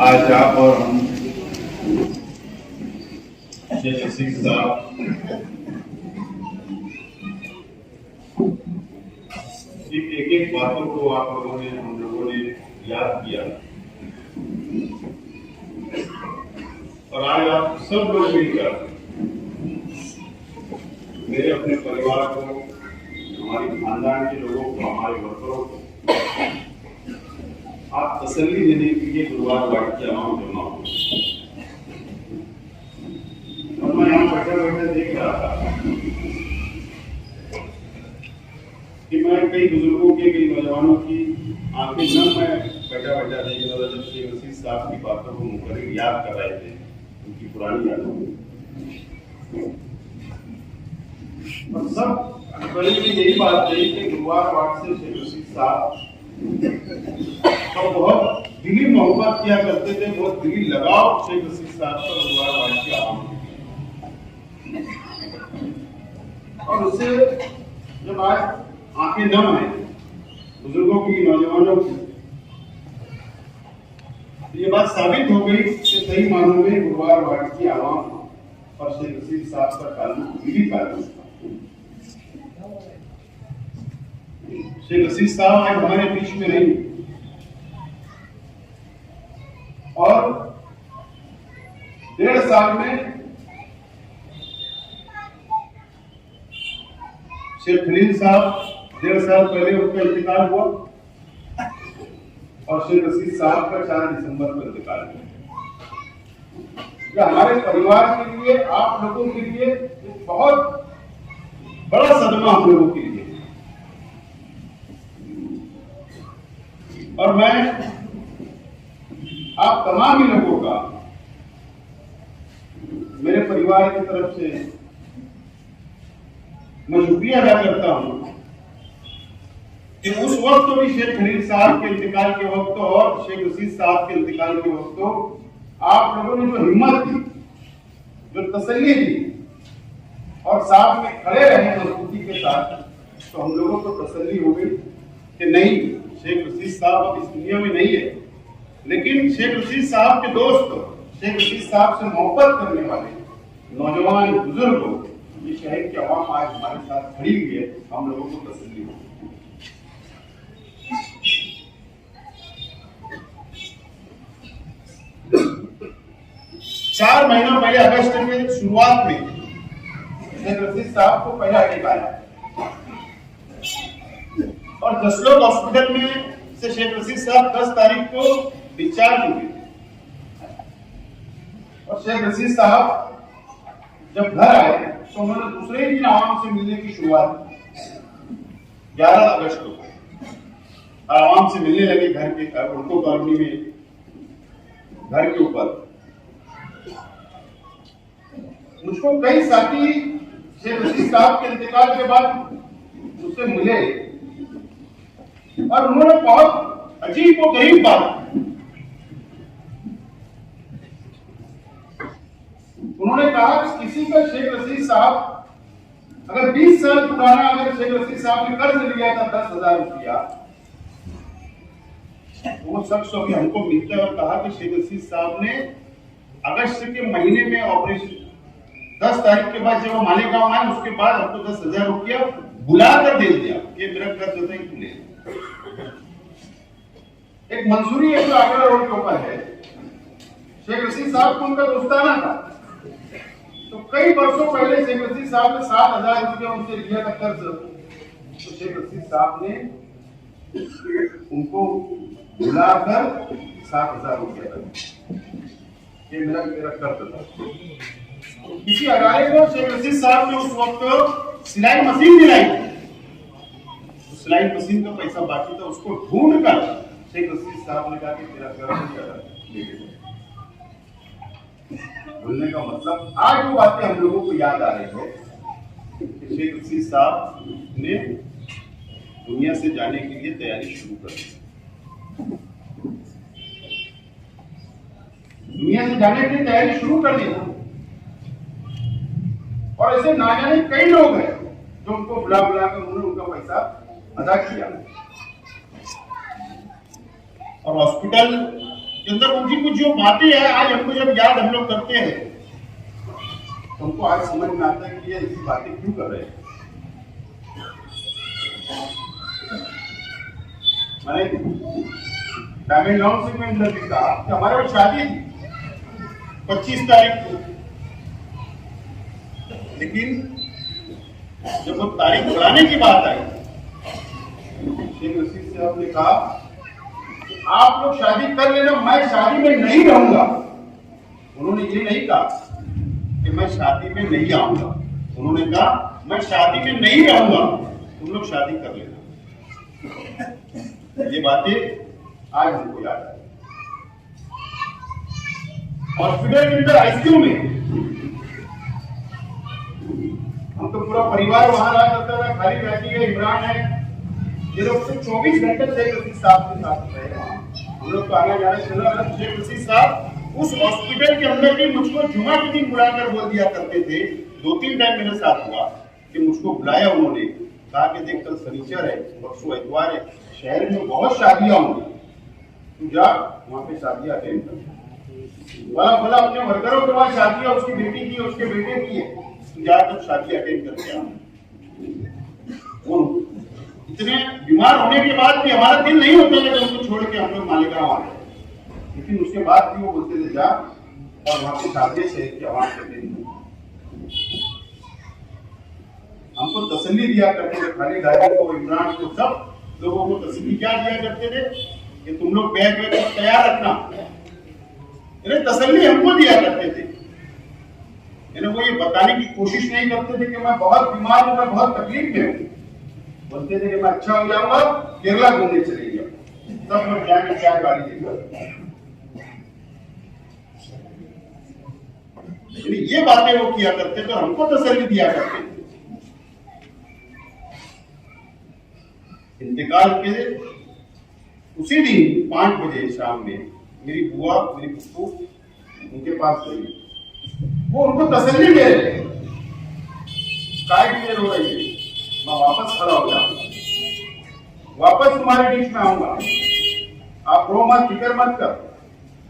आज आप और हम शेख रशीद साहब की एक एक बातों को आप लोगों ने हम लोगों ने याद किया और आज आप सब लोग मिलकर मेरे अपने परिवार को, हमारे खानदान के लोगों को, हमारे वर्करों को आप तसल्ली देने के लिए गुरुवार वार्ड की आवाम जमा हो। और मैं यहाँ बैठे बैठे देख रहा था कि मैं कई बुजुर्गों के, कई नौजवानों की आंखें नम मैं बैठा बैठा देख रहा था जब शेख रशीद साहब की बातों को मुकर्रिर याद कर रहे थे, उनकी पुरानी यादों को। और सब बड़ी यही बात रही कि गुरुवार वार्ड से शेख रशीद साहब तो बहुत दिली मोहब्बत किया करते थे, बहुत दिली लगाव शेख रशीद साहब का गुरुवार वार्ड की आवाम। और उससे जब आज आंखें नम है बुजुर्गों की, नौजवानों की, तो ये बात साबित हो गई कि सही मानों में गुरुवार वार्ड की आवाम और शेख रशीद साहब का ताल्लुक दिली ताल्लुक था। शेख रशीद साहब आज हमारे बीच में नहीं, और 1.5 साल में शेख खलील साहब 1.5 साल पहले उनका इंतकाल हुआ और शेख रशीद साहब का 4 दिसंबर को इंतकाल हुआ। यह हमारे परिवार के लिए, आप लोगों के लिए एक बहुत बड़ा सदमा हम लोगों के लिए। और मैं आप तमाम ही लोगों का मेरे परिवार की तरफ से मैं शुक्रिया अदा करता हूं कि उस वक्त तो भी शेख खलील साहब के इंतकाल के वक्त और शेख रशीद साहब के इंतकाल के वक्त तो आप लोगों ने जो हिम्मत दी, जो तसल्ली दी और साथ में खड़े रहे मजबूती के साथ, तो हम लोगों को तसल्ली हो गई कि नहीं, शेख रशीद साहब अब इस दुनिया में नहीं है, लेकिन शेख रशीद साहब के दोस्त, शेख रशीद साहब से मोहब्बत करने वाले नौजवान बुजुर्ग, ये शहर की आवाम आज हमारे साथ खड़ी हुई है, हम लोगों को तसल्ली हो। 4 महीना पहले अगस्त के शुरुआत में शेख रशीद साहब को पहला अटैक आया और जसलोक हॉस्पिटल में से शेख रशीद साहब 10 तारीख को डिस्चार्ज हुए। और शेख रशीद साहब जब घर आए तो उन्होंने दूसरे दिन आवाम से मिलने की शुरुआत की 11 अगस्त को आवाम से मिलने लगे घर के उनको कॉलोनी में, घर के ऊपर। मुझको कई साथी शेख रशीद साहब के इंतकाल के बाद उससे मिले और उन्होंने बहुत अजीब व गरीब बात, उन्होंने कहा कि किसी का शेख रशीद साहब अगर 20 साल पुराना अगर शेख रशीद साहब ने कर्ज लिया था 10,000 रुपया, तो वो शख्स अभी हमको मिलते और कहा कि शेख रशीद साहब ने अगस्त के महीने में ऑपरेशन 10 तारीख के बाद जब वो मालेगांव आए उसके बाद हमको 10,000 रुपया बुलाकर दे दिया कि मेरा कर्ज होता है तू ले। एक मंसूरी है जो आगरा रोड के ऊपर है, शेख रशीद साहब को उनका दोस्ताना था, तो कई वर्षों पहले शेख रशीद साहब ने 7,000 रुपया उनसे लिया था कर्ज। तो शेख रशीद साहब ने उनको बुलाकर 7,000 रुपया ये मेरा कर्ज था। किसी अगारे को शेख रशीद साहब ने उस वक्त सिलाई मशीन दिलाई, सिलाई मशीन का पैसा बाकी था, उसको ढूंढ कर शेख रशीद साहब ने कहा कि तेरा कर्ज बोलने का मतलब आज वो बातें हम लोगों को याद आ रही है कि शेख रशीद साहब ने दुनिया से जाने के लिए तैयारी शुरू कर दी, दुनिया से जाने के लिए तैयारी शुरू कर दी। और ऐसे ना जाने कई लोग हैं जो उनको बुला कर उन्होंने उनका पैसा अदा किया। और हॉस्पिटल के अंदर उनकी कुछ जो बातें हैं आज हमको जब याद हम लोग करते हैं तो हमको आज समझ में आता है कि ये ऐसी बातें क्यों कर रहे हैं। मैंने तमिलनाडु से मैं इंदर लिखा कि हमारे वो शादी थी 25 तारीख को, लेकिन जब वो तारीख बढ़ाने की बात आई शेख रशीद साहब ने कहा कि आप लोग शादी कर लेना, मैं शादी में नहीं रहूंगा। उन्होंने ये नहीं कहा कि मैं शादी में नहीं आऊंगा, उन्होंने कहा मैं शादी में नहीं रहूंगा, तुम लोग शादी कर लेना। ये बातें आज हमको याद है। हॉस्पिटल के अंदर आईसीयू में हम तो पूरा परिवार वहां रहा करता था, खाली बैठी है, इमरान है, ये लोग तो 24 घंटे शेख रशीद साहब के साथ रहे वहां। हम लोग तो आना जाना चला। शेख रशीद साहब उस हॉस्पिटल के अंदर भी मुझको जुमा के दिन बुलाकर बोल दिया करते थे, 2-3 टाइम मेरे साथ हुआ कि मुझको बुलाया उन्होंने, कहा कि देख कल शनिचर है, परसों इतवार है, शहर में बहुत शादियां होंगी, तू जा वहां पे शादियां अटेंड कर। वाला भला अपने वर्करों के पास शादियां उसकी बेटी की उसके बेटे की है, तू जा तो शादी अटेंड करके आ। वो इतने बीमार होने के बाद भी हमारा दिल नहीं होता था कि उनको छोड़ के हम लोग मालेगांव आ गए, लेकिन उसके बाद भी वो बोलते थे जा और वहां पे शादी शहर की आवाज करते थे। हमको तसल्ली दिया करते थे, खाली ड्राइवर को, इमरान को, सब लोगों को तसल्ली क्या दिया करते थे कि तुम लोग बैग वैग तैयार रखना, इन्हें तसल्ली हमको दिया करते थे। इन्हें वो ये बताने की कोशिश नहीं करते थे कि मैं बहुत बीमार हूं, मैं बहुत तकलीफ में हूं। बोलते थे कि मैं अच्छा हो जाऊंगा, केरला घूमने चले गया, सब लोग जाएंगे चाय गाड़ी देकर। लेकिन ये बातें वो किया करते थे, हमको तसल्ली दिया करते थे। इंतकाल के उसी दिन 5 बजे शाम में मेरी बुआ, मेरी फूफू उनके पास गई, वो उनको तसल्ली दे रहे थे, काय की देर हो रही है, मैं वापस खड़ा हो जाऊंगा, वापस तुम्हारे बीच में आऊंगा, आप रो मत, फिक्र मत कर।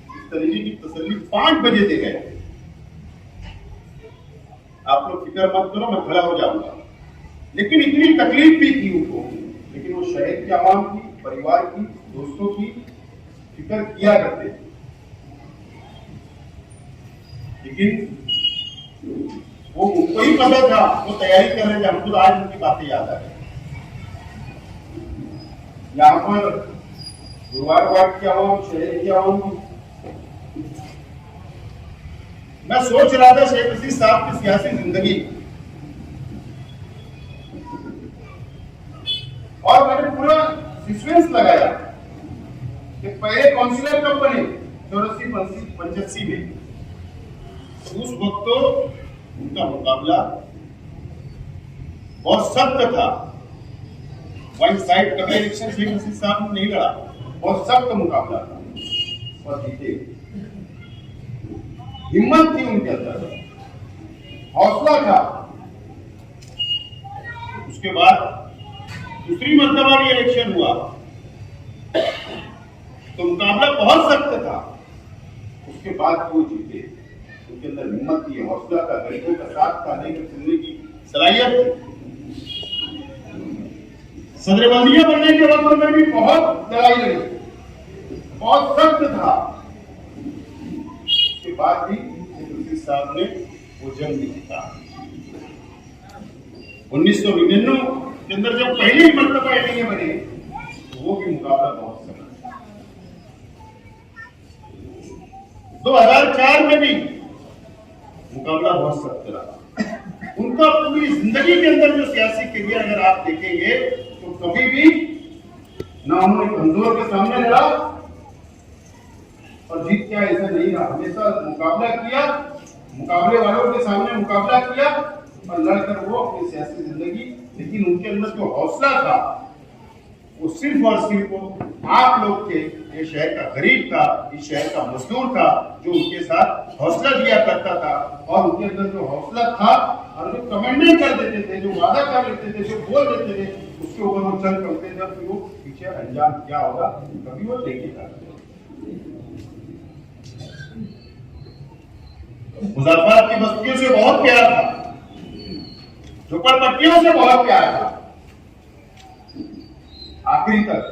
इस तरीके की तसल्ली 5 बजे दे गए, आप लोग फिक्र मत करो, मैं खड़ा हो जाऊंगा। लेकिन इतनी तकलीफ भी थी उनको, लेकिन वो शहर के आवाम की, परिवार की, दोस्तों की फिक्र किया करते थे। लेकिन वो उनको ही पता था, वो तैयारी कर रहे थे। हमको आज उनकी बातें याद आ रही। यहाँ पर गुरुवार की आवाम, शहर की आवाम, मैं सोच रहा था शेख रशीद साहब की सियासी जिंदगी, और मैंने पूरा सीक्वेंस लगाया कि पहले काउंसिलर कब बने 84-85 में, उस वक्त तो उनका मुकाबला बहुत सख्त था। वन साइड कभी इलेक्शन शेख रशीद साहब ने नहीं लड़ा, बहुत सख्त मुकाबला था और जीते। हिम्मत थी उनके अंदर, हौसला था। उसके बाद दूसरी मर्तबा भी इलेक्शन हुआ तो मुकाबला बहुत सख्त था, उसके बाद वो जीते। उनके अंदर हिम्मत थी, हौसला था, गरीबों का साथ था, लेकर चलने की सलाहियत थी। सदर बल्दिया बनने के वक्त में भी बहुत लड़ाई लड़ी, बहुत सख्त था। उसके बाद भी रशीद साहब ने वो जंग जीता। 1999 के अंदर जब पहली मर्तबा एमएलए बने तो वो भी मुकाबला बहुत सख्त था। 2004 में भी मुकाबला बहुत सख्त रहा। उनका पूरी जिंदगी के अंदर जो सियासी करियर अगर आप देखेंगे तो कभी भी ना उन्होंने कमजोर के सामने लड़ा और जीत गया, ऐसा नहीं रहा। हमेशा मुकाबला किया, मुकाबले वालों के सामने मुकाबला किया और लड़कर वो अपनी सियासी जिंदगी। लेकिन उनके अंदर जो हौसला था वो सिर्फ और सिर्फ आप लोग के, ये शहर का गरीब था, इस शहर का मजदूर था, जो उनके साथ हौसला दिया करता था। और उनके अंदर जो हौसला था और जो कमेंडेंट कर देते थे, जो वादा कर लेते थे, जो बोल देते थे, उसके ऊपर वो चल पड़ते थे। फिर वो पीछे अंजाम क्या होगा कभी वो देखेगा। मुजफ्फराबाद की बस्तियों से बहुत प्यार था, झोपड़पट्टियों से बहुत प्यार था। आखिरी तक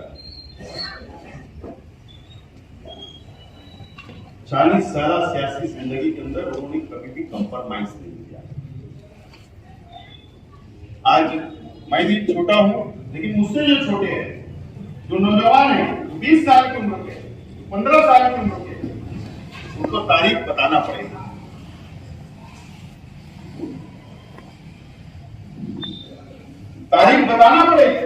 40 साल सियासी जिंदगी के अंदर उन्होंने कभी भी कंप्रोमाइज नहीं किया। आज मैं भी छोटा हूं, लेकिन मुझसे जो छोटे हैं, जो नौजवान हैं, 20 साल की उम्र के, 15 साल की उम्र के, उनको तारीख बताना पड़ेगा। तारीख बताना पड़ेगा।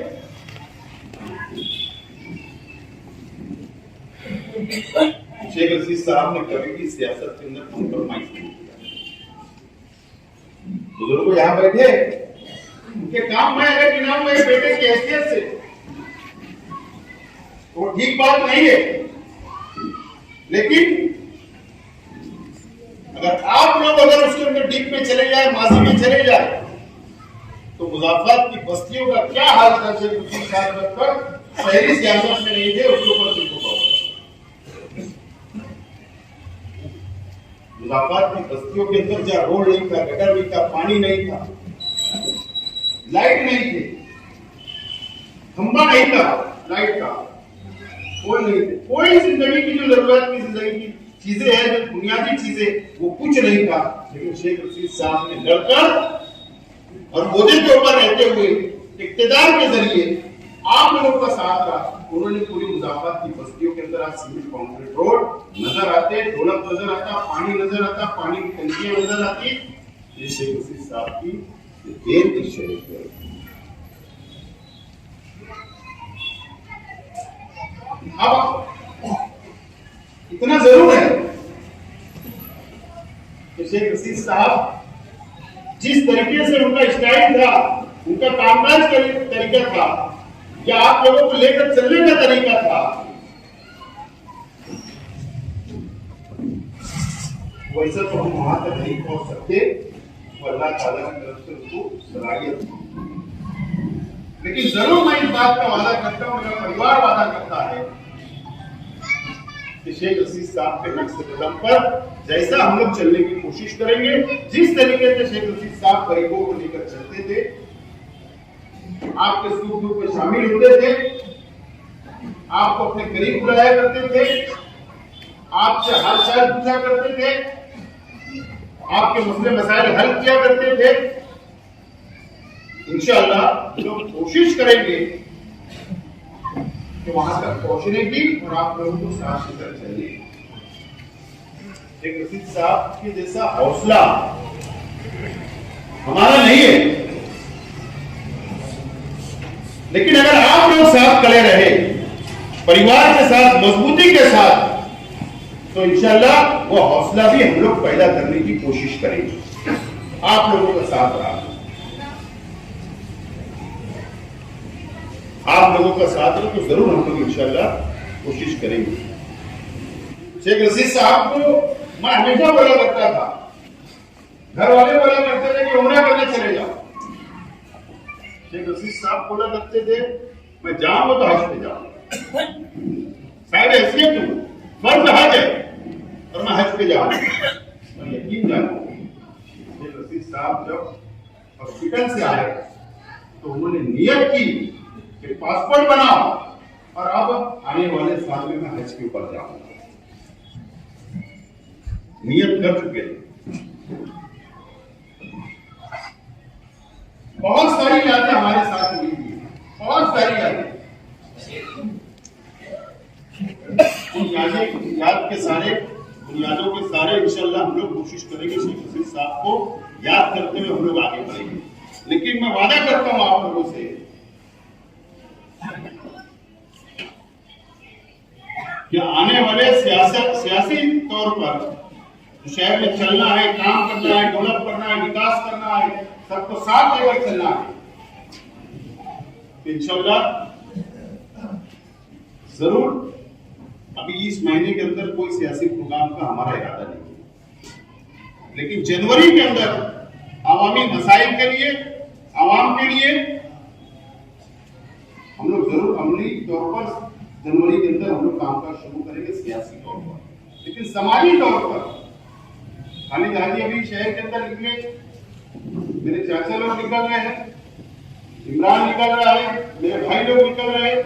शेख रशीद साहब ने कभी भी सियासत के अंदर कॉम्प्रोमाइज नहीं किया। बुजुर्ग यहां बैठे, उनके काम में अगर गिनाऊं मेरे बेटे की हैसियत से, तो ठीक बात नहीं है। लेकिन अगर आप लोग अगर उसके अंदर डीप में चले जाए, माजी में चले जाए, तो मुजफ्फराबाद की बस्तियों का क्या हाल था। शेख रशीद साहब तक शहरी सियासत में नहीं थे, उसके ऊपर देखो। मुजफ्फराबाद की बस्तियों के अंदर जहां रोड नहीं था, गटर नहीं था, पानी नहीं था, लाइट नहीं थी, खंबा नहीं था लाइट का, कोई नहीं थे, कोई जिंदगी की जो जरूरत की जिंदगी की चीजें हैं, जो बुनियादी चीजें, वो कुछ नहीं था। लेकिन शेख रशीद साहब ने लड़कर और मोदी के ऊपर रहते हुए इक्तिदार के जरिए आप लोगों का साथ रहा। उन्होंने पूरी मुजफ्फराबाद की बस्तियों के अंदर आज सीमेंट कंक्रीट रोड नजर आते, ढोलक नजर आता, पानी नजर आता, पानी की टंकियां नजर आती। ये शेख रशीद साहब की देर की शरीफ है। अब इतना जरूर है कि शेख रशीद साहब जिस तरीके से उनका स्टाइल था, उनका कामकाज का तरीका था, या आप लोगों को लेकर चलने का तरीका था, वैसा तो हम वहां तक नहीं पहुंच सकते। अल्लाह ताला की तरफ से उसको सलाहियत। लेकिन जरूर मैं इस बात का वादा करता हूं, मेरा परिवार वादा करता है कि शेख रशीद साहब के नक्श कदम पर जैसा हम लोग चलने की कोशिश करेंगे, जिस तरीके से शेख रशीद साहब गरीबों को लेकर चलते थे, आपके सुख दुख में शामिल होते थे, आपको अपने करीब बुलाया करते थे, आपसे हाल चाल पूछा करते थे, आपके मसले मसाइल हल किया करते थे। इंशाअल्लाह लोग कोशिश करेंगे कि वहां तक पहुंचने की और आप लोगों को साथ लेकर चलिए। शेख रशीद साहब के जैसा हौसला हमारा नहीं है, लेकिन अगर आप लोग साथ खड़े रहे, परिवार के साथ, मजबूती के साथ, तो इंशाअल्लाह वो हौसला भी हम लोग पैदा करने की कोशिश करेंगे। आप लोगों का साथ रहा, आप लोगों का साथ रहे तो जरूर हम लोग इंशाअल्लाह कोशिश करेंगे। शेख रशीद साहब को मैं हमेशा बोला करता था, घर वाले बोला करते थे कि उम्रा करने चले जाओ। शेख रशीद साहब बोला करते थे, मैं जाऊंगा तो हज पे जाऊंगा, शायद हैसियत हूं, फर्ज हज है और मैं हज पे जाऊंगा। मैं यकीन जानता हूं शेख रशीद साहब जब हॉस्पिटल से आए तो उन्होंने नियत की कि पासपोर्ट बनाओ और अब आने वाले साल में मैं हज के ऊपर जाऊंगा। नियत कर चुके थे। बहुत सारी यादें हमारे साथ हुई थी, बहुत सारी यादें। याद के सारे बुनियादों के सारे इंशाअल्लाह हम लोग कोशिश करेंगे शेख रशीद साहब को याद करते हुए हम लोग आगे बढ़ेंगे। लेकिन मैं वादा करता हूं आप लोगों से कि आने वाले सियासी तौर पर शहर में चलना है, काम करना है, डेवलप करना है, विकास करना है, सबको साथ लेकर चलना है। इंशाअल्लाह जरूर अभी इस महीने के अंदर कोई सियासी प्रोग्राम का हमारा इरादा नहीं है, लेकिन जनवरी के अंदर आवामी मसाइल के लिए, आवाम के लिए हम लोग जरूर अमली तौर पर जनवरी के अंदर हम लोग कामकाज शुरू करेंगे सियासी तौर पर। लेकिन समाजी तौर पर खालिद हाजी अभी शहर के अंदर निकले, मेरे चाचा लोग निकल रहे हैं, इमरान निकल रहा है, मेरे भाई लोग निकल रहे हैं।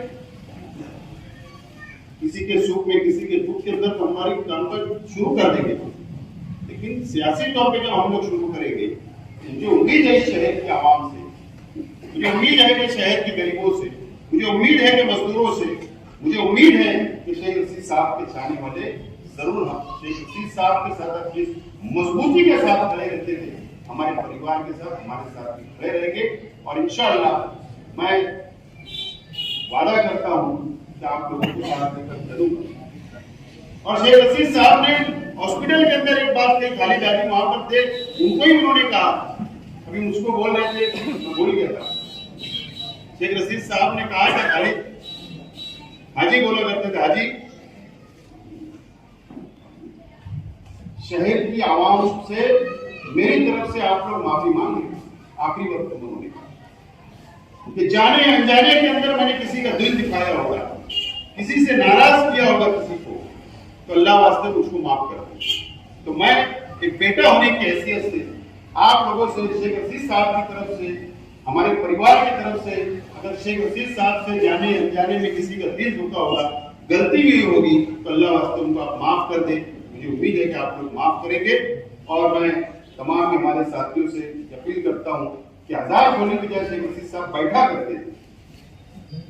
किसी के सुख में किसी के दुख के अंदर तो हमारी कामकाज शुरू कर देंगे, लेकिन सियासी तौर पे जब हम लोग शुरू करेंगे, मुझे उम्मीद है शहर की आवाम से, मुझे उम्मीद है कि शहर के गरीबों से, मुझे उम्मीद है कि मजदूरों से, मुझे उम्मीद है कि शेख रशीद साहब के चाहने वाले जरूर हम शेख रशीद साहब के साथ जिस मजबूती के साथ खड़े रहते थे, हमारे परिवार के साथ हमारे साथ भी खड़े रहेंगे। और इंशाअल्लाह मैं वादा करता हूं कि आप लोगों को साथ लेकर चलूंगा। और शेख रशीद साहब ने हॉस्पिटल के अंदर एक बात कही, खालिद हाजी वहां पर थे, उनको ही उन्होंने कहा, अभी मुझको बोल रहे थे मैं भूल गया था, शेख रशीद साहब ने कहा था, खालिद हाजी बोला करते थे, हाजी शहर की आवाम से मेरी तरफ से आप लोग माफी मांगे। आखिरी वक्त में उन्होंने कहा कि जाने अनजाने के अंदर मैंने किसी का दिल दिखाया होगा, किसी से नाराज किया होगा किसी को, तो अल्लाह वास्ते मुझको माफ कर दो। तो मैं एक बेटा होने की हैसियत से आप लोगों से, शेख रशीद साहब की तरफ से, हमारे परिवार की तरफ से, अगर शेख रशीद साहब से जाने अनजाने में किसी का दिल दुखा होगा, गलती हुई होगी, तो अल्लाह वास्ते उनको आप माफ कर दे। मुझे उम्मीद है कि आप लोग माफ करेंगे। और मैं तमाम हमारे साथियों से अपील करता हूं कि आजाद होने की बजाय शेख रशीद साहब बैठा करते थे,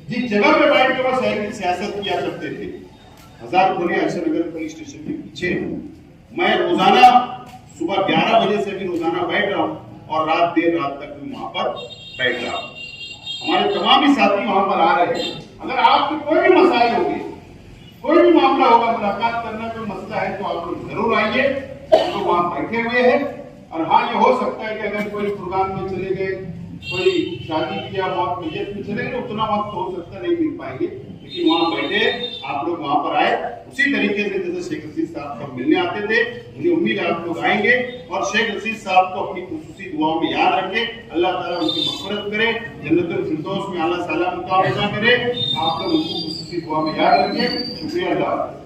जिस जगह पे बैठ कर वो शहर की सियासत किया करते थे, आजाद होने अक्षर नगर पुलिस स्टेशन के पीछे, मैं रोजाना सुबह 11 बजे से भी रोजाना बैठ रहा हूँ और रात देर रात तक भी वहां पर बैठ रहा हूँ। हमारे तमाम ही साथी वहां पर आ रहे हैं। अगर आपके कोई भी मसाइल होगी, कोई भी मामला होगा, मुलाकात करना कोई मसला है, तो आप लोग जरूर आइए। हम लोग वहां बैठे हुए हैं। और हाँ, ये हो सकता है कि अगर कोई प्रोग्राम में चले गए, कोई शादी किया मौत मैयत में चले गए, उतना वक्त हो सकता नहीं मिल पाएंगे, लेकिन वहां बैठे आप लोग वहां पर आए उसी तरीके से जैसे शेख रशीद साहब को मिलने आते थे। मुझे उम्मीद है आप लोग आएंगे और शेख रशीद साहब को अपनी खुसूसी दुआओं में याद रखें। अल्लाह ताला उनकी मग़फ़िरत करे, जन्नतुल फिरदौस में आला साला मुकाम अता करे। आप लोग उनको खुसूसी दुआ में याद रखें। शुक्रिया। अल्लाह।